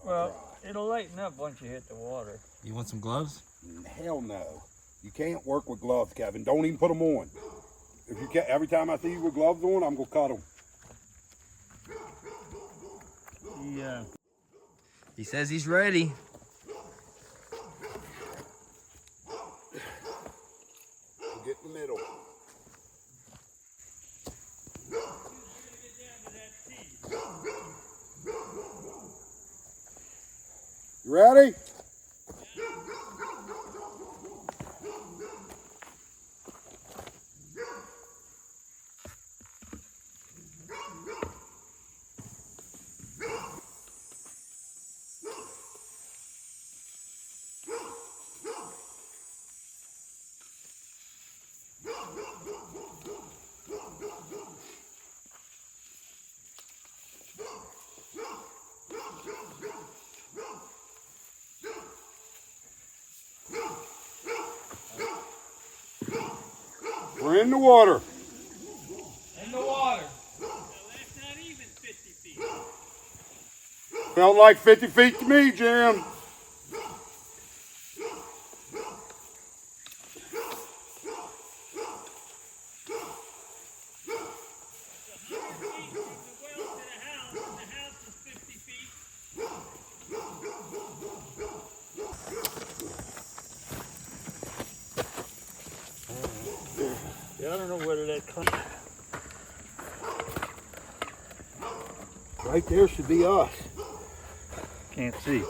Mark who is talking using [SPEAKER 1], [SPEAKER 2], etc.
[SPEAKER 1] Well, it'll lighten up once you hit the water.
[SPEAKER 2] You want some gloves?
[SPEAKER 3] Hell no. You can't work with gloves, Kevin. Don't even put them on. If you every time I see you with gloves on, I'm gonna cut them.
[SPEAKER 1] Yeah.
[SPEAKER 2] He says he's ready.
[SPEAKER 3] Get in the middle. You ready? We're in the water.
[SPEAKER 1] In the water.
[SPEAKER 4] That's not even 50 feet.
[SPEAKER 3] Felt like 50 feet to me, Jim.
[SPEAKER 1] Yeah, I don't know whether that comes.
[SPEAKER 3] Right there should be us.
[SPEAKER 1] Can't see.